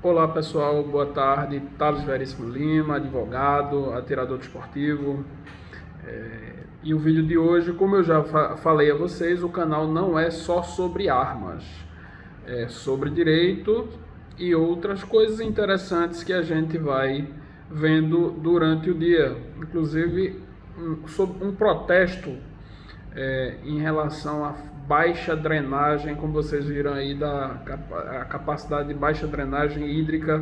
Olá pessoal, boa tarde. Thales Veríssimo Lima, advogado, atirador desportivo. E o vídeo de hoje, como eu já falei a vocês, o canal não é só sobre armas, é sobre direito e outras coisas interessantes que a gente vai vendo durante o dia. Inclusive sobre um protesto em relação à baixa drenagem, como vocês viram aí, a capacidade de baixa drenagem hídrica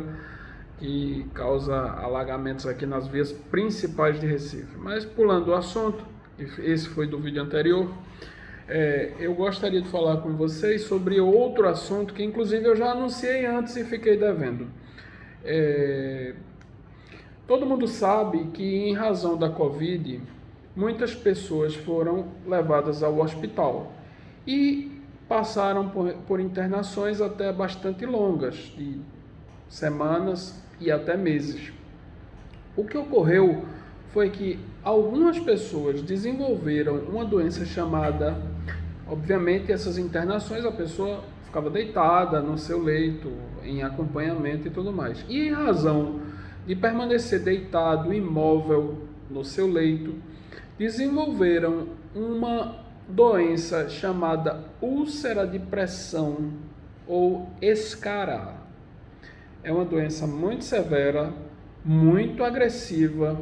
que causa alagamentos aqui nas vias principais de Recife. Mas pulando o assunto, esse foi do vídeo anterior, eu gostaria de falar com vocês sobre outro assunto que inclusive eu já anunciei antes e fiquei devendo. Todo mundo sabe que em razão da Covid, muitas pessoas foram levadas ao hospital e passaram por internações até bastante longas, de semanas e até meses. O que ocorreu foi que algumas pessoas desenvolveram uma doença chamada, obviamente essas internações a pessoa ficava deitada no seu leito, em acompanhamento e tudo mais. E em razão de permanecer deitado, imóvel no seu leito, desenvolveram uma doença chamada úlcera de pressão ou escará. É uma doença muito severa, muito agressiva,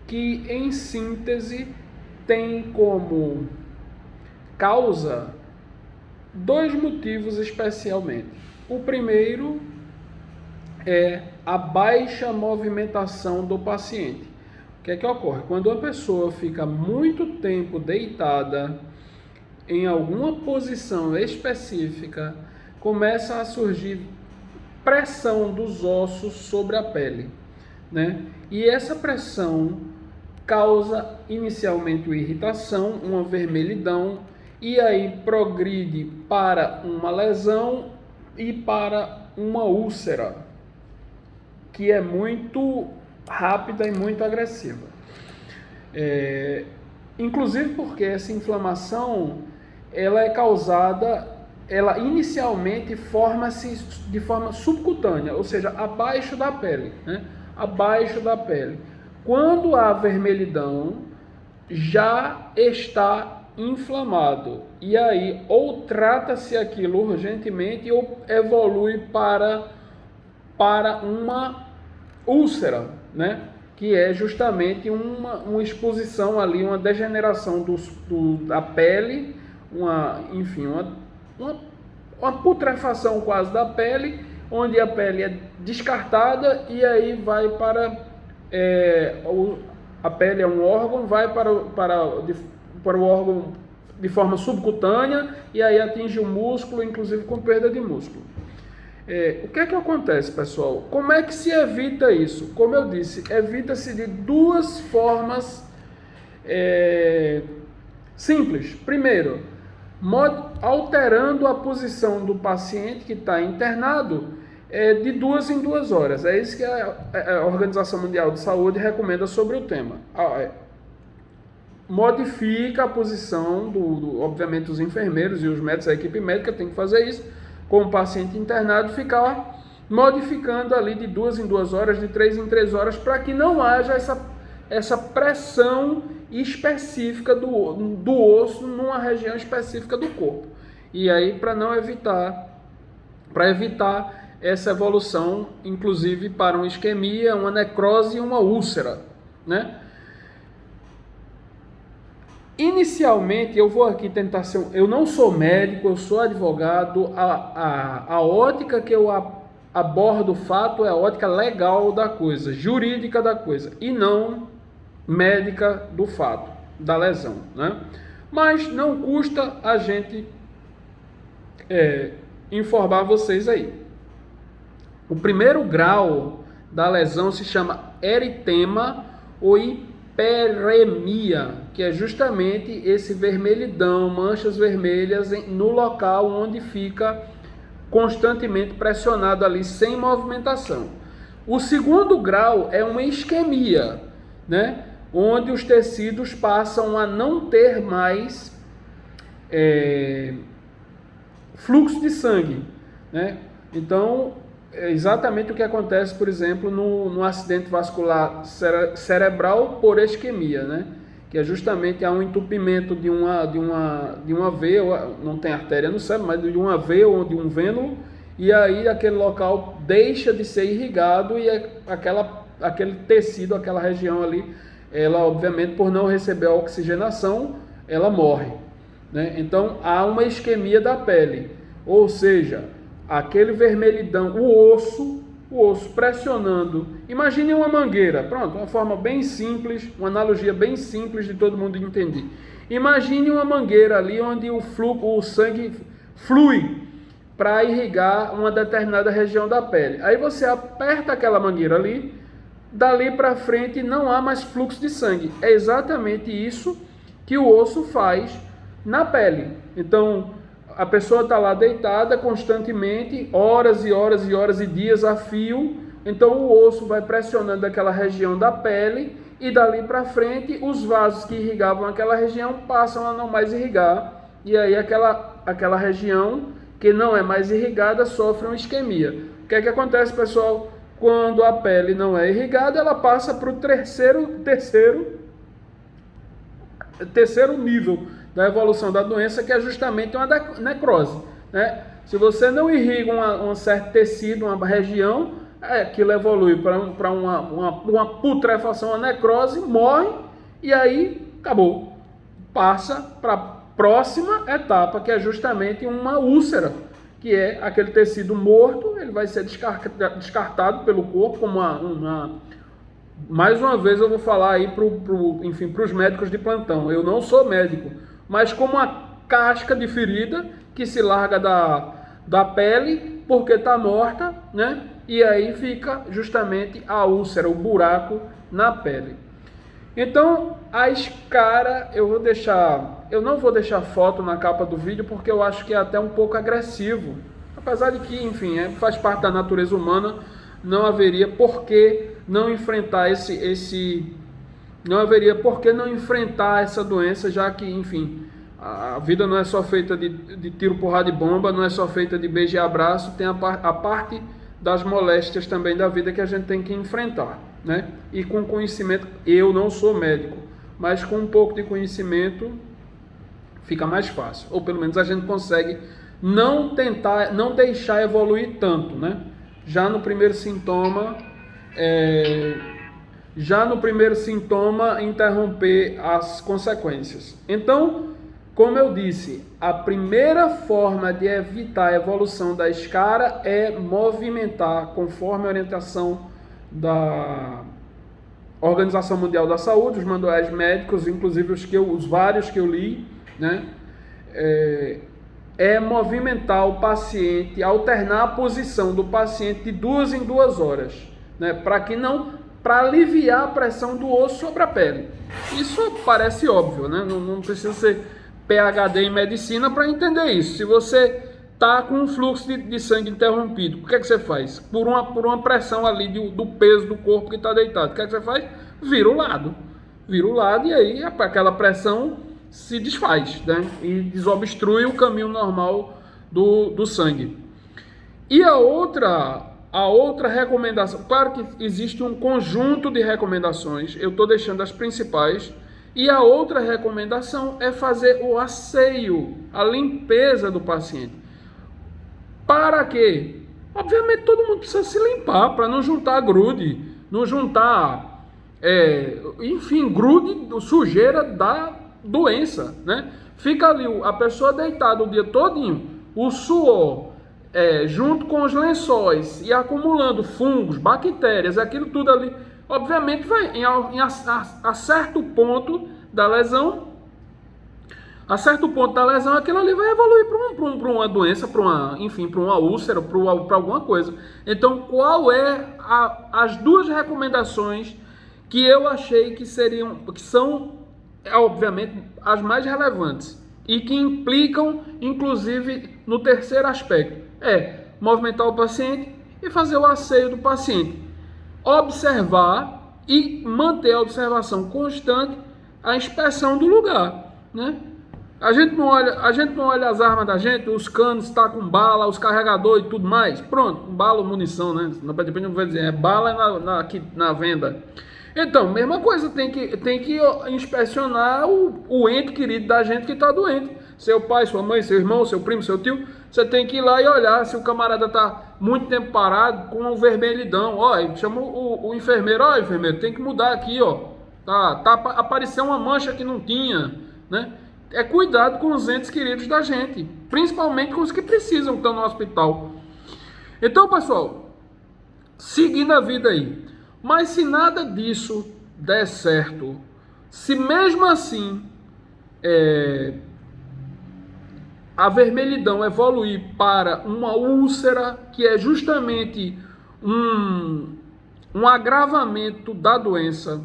que em síntese tem como causa dois motivos especialmente. O primeiro é a baixa movimentação do paciente. O que é que ocorre? Quando uma pessoa fica muito tempo deitada em alguma posição específica, começa a surgir pressão dos ossos sobre a pele, né? E essa pressão causa inicialmente uma irritação, uma vermelhidão, e aí progride para uma lesão e para uma úlcera, que é muito rápida e muito agressiva. Inclusive porque essa inflamação ela é causada, ela inicialmente forma-se de forma subcutânea, ou seja, abaixo da pele, né? Abaixo da pele. Quando há vermelhidão, já está inflamado. E aí, ou trata-se aquilo urgentemente, ou evolui para uma úlcera, né? Que é justamente uma exposição ali, uma degeneração da pele, uma putrefação quase da pele, onde a pele é descartada e aí vai para... a pele é um órgão, vai para o órgão de forma subcutânea e aí atinge o músculo, inclusive com perda de músculo. O que é que acontece, pessoal? Como é que se evita isso? Como eu disse, evita-se de duas formas simples. Primeiro, alterando a posição do paciente que está internado de 2 em 2 horas. É isso que a Organização Mundial de Saúde recomenda sobre o tema. Modifica a posição, obviamente os enfermeiros e os médicos, a equipe médica tem que fazer isso, com o paciente internado, ficar modificando ali de 2 em 2 horas, de 3 em 3 horas, para que não haja essa pressão específica do osso numa região específica do corpo. E aí, para evitar essa evolução, inclusive para uma isquemia, uma necrose e uma úlcera, né? Inicialmente, eu vou aqui tentar ser... Eu não sou médico, eu sou advogado. A ótica que eu abordo o fato é a ótica legal da coisa, jurídica da coisa, e não médica do fato, da lesão, né? Mas não custa a gente informar vocês aí. O primeiro grau da lesão se chama eritema ou hiperemia, que é justamente esse vermelhidão, manchas vermelhas no local onde fica constantemente pressionado ali, sem movimentação. O segundo grau é uma isquemia, né? Onde os tecidos passam a não ter mais fluxo de sangue, né? Então, é exatamente o que acontece, por exemplo, no acidente vascular cerebral por isquemia, né? Que é justamente há um entupimento de uma veia, não tem artéria no cérebro, mas de uma veia ou de um vênulo, e aí aquele local deixa de ser irrigado e aquele tecido, aquela região ali, ela obviamente por não receber a oxigenação, ela morre, né? Então há uma isquemia da pele, ou seja, aquele vermelhidão, o osso pressionando. Imagine uma mangueira, pronto, uma forma bem simples, uma analogia bem simples de todo mundo entender. Imagine uma mangueira ali onde o sangue flui para irrigar uma determinada região da pele. Aí você aperta aquela mangueira ali, dali para frente não há mais fluxo de sangue. É exatamente isso que o osso faz na pele. Então, a pessoa está lá deitada constantemente, horas e horas e horas e dias a fio, então o osso vai pressionando aquela região da pele e dali para frente os vasos que irrigavam aquela região passam a não mais irrigar, e aí aquela região que não é mais irrigada sofre uma isquemia. O que é que acontece, pessoal? Quando a pele não é irrigada, ela passa para o terceiro nível da evolução da doença, que é justamente uma necrose, né? Se você não irriga um certo tecido, uma região, aquilo evolui para uma putrefação, uma necrose, morre e aí acabou. Passa para a próxima etapa, que é justamente uma úlcera, que é aquele tecido morto, ele vai ser descartado pelo corpo como mais uma vez eu vou falar aí para os médicos de plantão. Eu não sou médico, mas como uma casca de ferida que se larga da pele porque está morta, né? E aí fica justamente a úlcera, o buraco na pele. Então, a escara, eu não vou deixar foto na capa do vídeo porque eu acho que é até um pouco agressivo. Apesar de que, enfim, faz parte da natureza humana, não haveria por que não enfrentar não haveria por que não enfrentar essa doença, já que, enfim, a vida não é só feita de tiro, porrada e bomba, não é só feita de beijo e abraço, tem a parte das moléstias também da vida que a gente tem que enfrentar, né? E com conhecimento, eu não sou médico, mas com um pouco de conhecimento fica mais fácil, ou pelo menos a gente consegue não deixar evoluir tanto, né? Já no primeiro sintoma, interromper as consequências. Então, como eu disse, a primeira forma de evitar a evolução da escara é movimentar, conforme a orientação da Organização Mundial da Saúde, os manuais médicos, inclusive os vários que eu li, né? Movimentar o paciente, alternar a posição do paciente de 2 em 2 horas, né? Para aliviar a pressão do osso sobre a pele. Isso parece óbvio, né? Não precisa ser PhD em medicina para entender isso. Se você está com um fluxo de sangue interrompido, o que é que você faz? Por uma pressão ali do peso do corpo que está deitado, o que é que você faz? Vira o lado e aí aquela pressão se desfaz, né? E desobstrui o caminho normal do sangue. E a outra recomendação, claro que existe um conjunto de recomendações, eu estou deixando as principais, e a outra recomendação é fazer o asseio, a limpeza do paciente. Para quê? Obviamente todo mundo precisa se limpar, para não juntar grude, não juntar, grude, sujeira da doença, né? Fica ali a pessoa deitada o dia todinho, o suor, junto com os lençóis e acumulando fungos, bactérias, aquilo tudo ali, obviamente vai a certo ponto da lesão, aquilo ali vai evoluir para uma doença, para uma úlcera, para alguma coisa. Então, qual as duas recomendações que eu achei que são obviamente as mais relevantes e que implicam, inclusive, no terceiro aspecto, movimentar o paciente e fazer o asseio do paciente, observar e manter a observação constante, a inspeção do lugar, né? A gente não olha as armas da gente, os canos está com bala, os carregadores e tudo mais. Pronto, bala ou munição, né? Depois não vai dizer, é bala aqui na venda. Então, mesma coisa, tem que inspecionar o ente querido da gente que está doente. Seu pai, sua mãe, seu irmão, seu primo, seu tio. Você tem que ir lá e olhar se o camarada está muito tempo parado com um vermelhidão. Ó, chama o enfermeiro, ó, enfermeiro, tem que mudar aqui, ó. Apareceu uma mancha que não tinha, né? É cuidado com os entes queridos da gente, principalmente com os que precisam, que estão no hospital. Então, pessoal, seguindo a vida aí. Mas se nada disso der certo, se mesmo assim a vermelhidão evoluir para uma úlcera, que é justamente um agravamento da doença.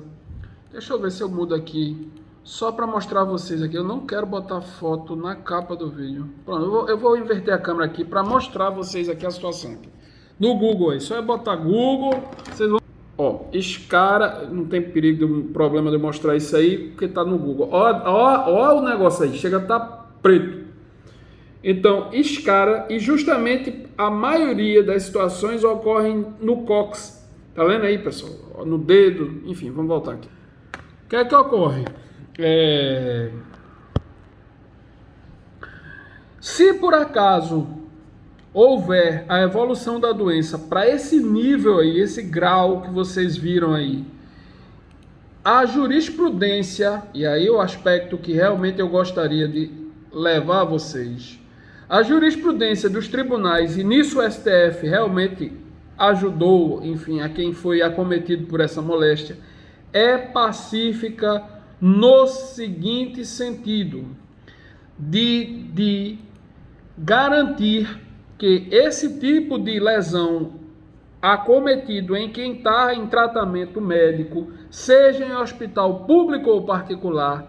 Deixa eu ver se eu mudo aqui, só para mostrar a vocês aqui. Eu não quero botar foto na capa do vídeo. Pronto, eu vou inverter a câmera aqui para mostrar a vocês aqui a situação. Aqui. No Google aí, só é botar Google, vocês vão... Ó, escara, não tem perigo, problema de eu mostrar isso aí, porque tá no Google. Ó o negócio aí, chega a tá preto. Então, escara, e justamente a maioria das situações ocorrem no cóccix. Tá vendo aí, pessoal? No dedo, enfim, vamos voltar aqui. O que é que ocorre? Se por acaso houver a evolução da doença para esse nível aí, esse grau que vocês viram aí, a jurisprudência, e aí o aspecto que realmente eu gostaria de levar a vocês, a jurisprudência dos tribunais, e nisso o STF realmente ajudou, enfim, a quem foi acometido por essa moléstia, é pacífica no seguinte sentido, de garantir que esse tipo de lesão acometido em quem está em tratamento médico, seja em hospital público ou particular,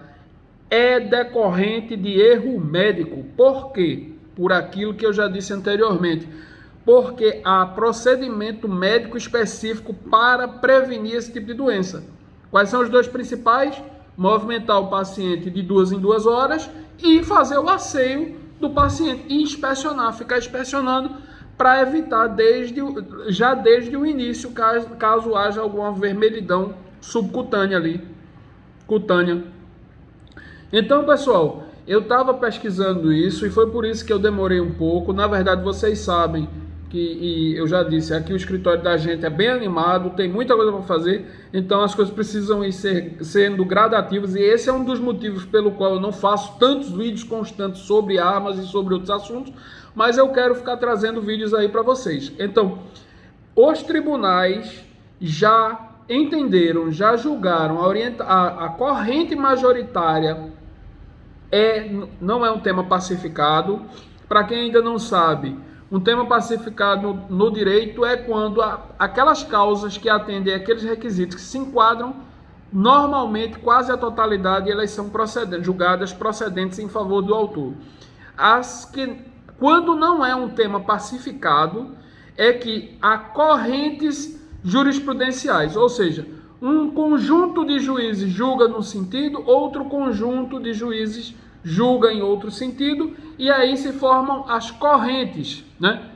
é decorrente de erro médico. Por quê? Por aquilo que eu já disse anteriormente. Porque há procedimento médico específico para prevenir esse tipo de doença. Quais são os dois principais? Movimentar o paciente de 2 em 2 horas e fazer o asseio do paciente e inspecionar, ficar inspecionando para evitar já desde o início, caso haja alguma vermelhidão subcutânea ali, cutânea. Então, pessoal, eu estava pesquisando isso e foi por isso que eu demorei um pouco. Na verdade, vocês sabem e eu já disse, aqui o escritório da gente é bem animado, tem muita coisa para fazer, então as coisas precisam ir sendo gradativas, e esse é um dos motivos pelo qual eu não faço tantos vídeos constantes sobre armas e sobre outros assuntos, mas eu quero ficar trazendo vídeos aí para vocês. Então, os tribunais já entenderam, já julgaram, a corrente majoritária não é um tema pacificado. Para quem ainda não sabe, um tema pacificado no direito é quando aquelas causas que atendem aqueles requisitos que se enquadram, normalmente quase a totalidade, elas são julgadas procedentes em favor do autor. Quando não é um tema pacificado, é que há correntes jurisprudenciais, ou seja, um conjunto de juízes julga num sentido, outro conjunto de juízes julga em outro sentido, e aí se formam as correntes, né?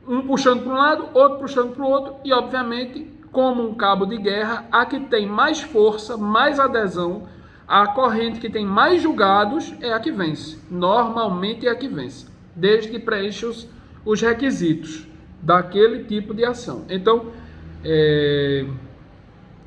Um puxando para um lado, outro puxando para o outro, e obviamente, como um cabo de guerra, a que tem mais força, mais adesão, a corrente que tem mais julgados é a que vence. Normalmente é a que vence, desde que preencha os requisitos daquele tipo de ação. Então,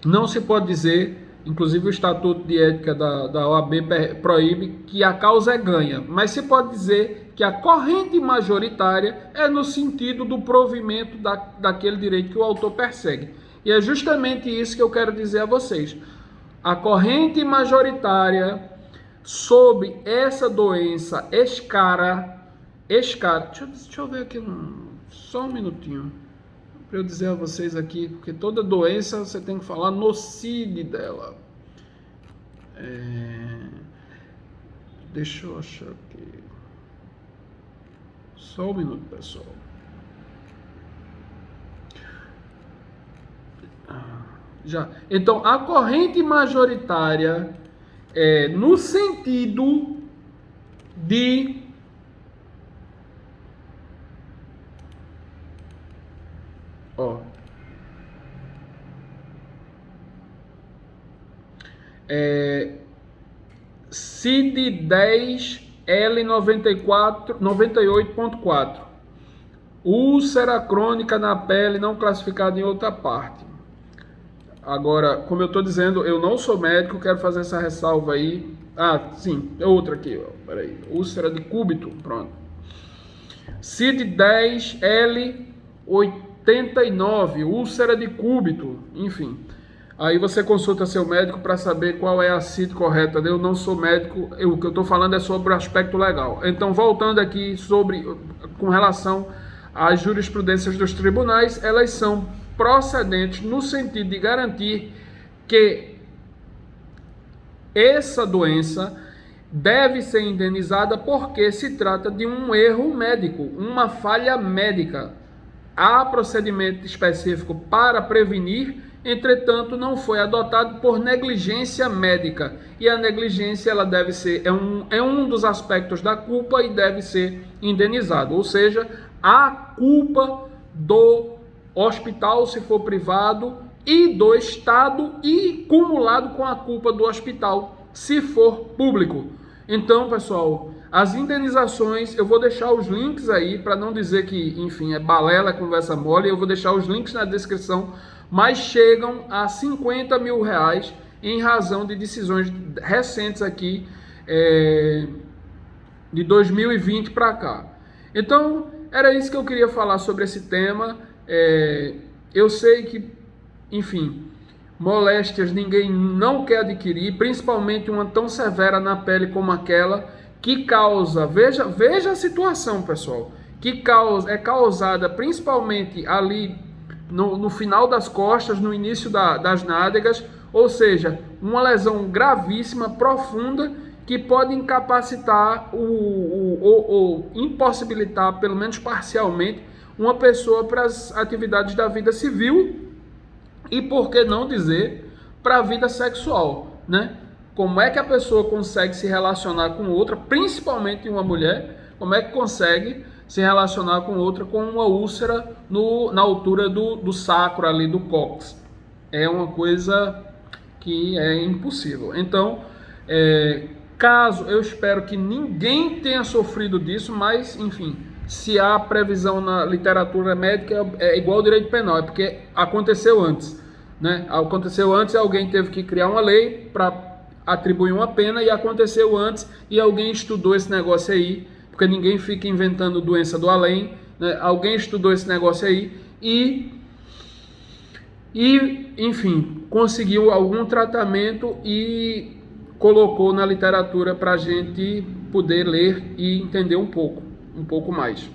não se pode dizer, inclusive o Estatuto de Ética da OAB proíbe que a causa é ganha, mas se pode dizer que a corrente majoritária é no sentido do provimento daquele direito que o autor persegue. E é justamente isso que eu quero dizer a vocês. A corrente majoritária sobre essa doença escara. Deixa eu ver aqui, só um minutinho, para eu dizer a vocês aqui, porque toda doença você tem que falar no CID dela. Deixa eu achar aqui. Só um minuto, pessoal. Já. Então, a corrente majoritária no sentido de CID 10L98.4, úlcera crônica na pele não classificada em outra parte. Agora, como eu estou dizendo, eu não sou médico, quero fazer essa ressalva aí. Sim, é outra aqui, peraí, úlcera de cúbito, pronto. CID 10L89, úlcera de cúbito, enfim. Aí você consulta seu médico para saber qual é a CID correta. Eu não sou médico, o que eu estou falando é sobre o aspecto legal. Então, voltando aqui com relação às jurisprudências dos tribunais, elas são procedentes no sentido de garantir que essa doença deve ser indenizada porque se trata de um erro médico, uma falha médica. Há procedimento específico para prevenir, entretanto, não foi adotado por negligência médica. E a negligência ela deve ser, é um dos aspectos da culpa e deve ser indenizado. Ou seja, a culpa do hospital, se for privado, e do Estado, e cumulado com a culpa do hospital, se for público. Então, pessoal, as indenizações, eu vou deixar os links aí, para não dizer que, enfim, é balela, conversa mole, eu vou deixar os links na descrição, mas chegam a R$50 mil em razão de decisões recentes aqui, de 2020 para cá. Então, era isso que eu queria falar sobre esse tema. Eu sei que, enfim, moléstias ninguém não quer adquirir, principalmente uma tão severa na pele como aquela, que causa, veja a situação, pessoal, que é causada principalmente ali no final das costas, no início das nádegas, ou seja, uma lesão gravíssima, profunda, que pode incapacitar ou impossibilitar, pelo menos parcialmente, uma pessoa para as atividades da vida civil e, por que não dizer, para a vida sexual, né? Como é que a pessoa consegue se relacionar com outra, principalmente uma mulher, como é que consegue se relacionar com outra com uma úlcera na altura do sacro ali, do cóccix? É uma coisa que é impossível. Então, caso, eu espero que ninguém tenha sofrido disso, mas, enfim, se há previsão na literatura médica, é igual ao direito penal, é porque aconteceu antes, né? Aconteceu antes, alguém teve que criar uma lei para atribuir uma pena, e aconteceu antes, e alguém estudou esse negócio aí, porque ninguém fica inventando doença do além, né? Alguém estudou esse negócio aí e, enfim, conseguiu algum tratamento e colocou na literatura para a gente poder ler e entender um pouco mais.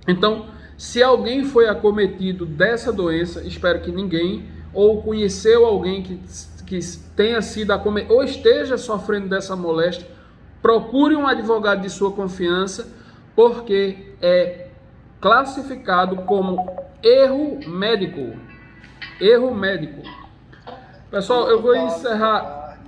Então, se alguém foi acometido dessa doença, espero que ninguém, ou conheceu alguém que tenha sido acometido, ou esteja sofrendo dessa moléstia, procure um advogado de sua confiança, porque é classificado como erro médico. Erro médico. Pessoal, eu vou encerrar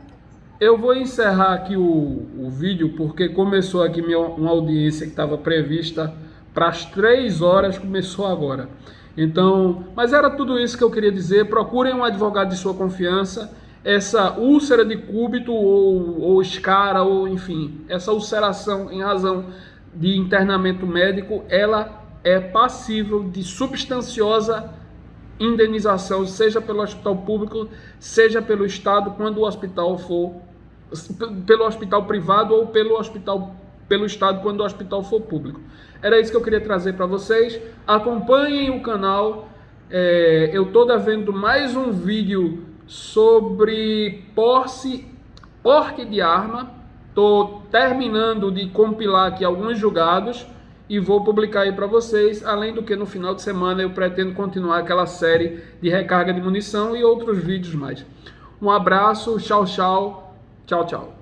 aqui o vídeo, porque começou aqui uma audiência que estava prevista para as 3 horas, começou agora. Então, mas era tudo isso que eu queria dizer. Procurem um advogado de sua confiança. Essa úlcera de cúbito ou escara, ou enfim, essa ulceração em razão de internamento médico, ela é passível de substanciosa indenização, seja pelo hospital público, seja pelo Estado, quando o hospital for pelo hospital privado, ou pelo Estado, quando o hospital for público. Era isso que eu queria trazer para vocês. Acompanhem o canal. Eu estou devendo mais um vídeo sobre porte de arma. Estou terminando de compilar aqui alguns julgados e vou publicar aí para vocês. Além do que, no final de semana eu pretendo continuar aquela série de recarga de munição e outros vídeos mais. Um abraço, tchau, tchau, tchau, tchau.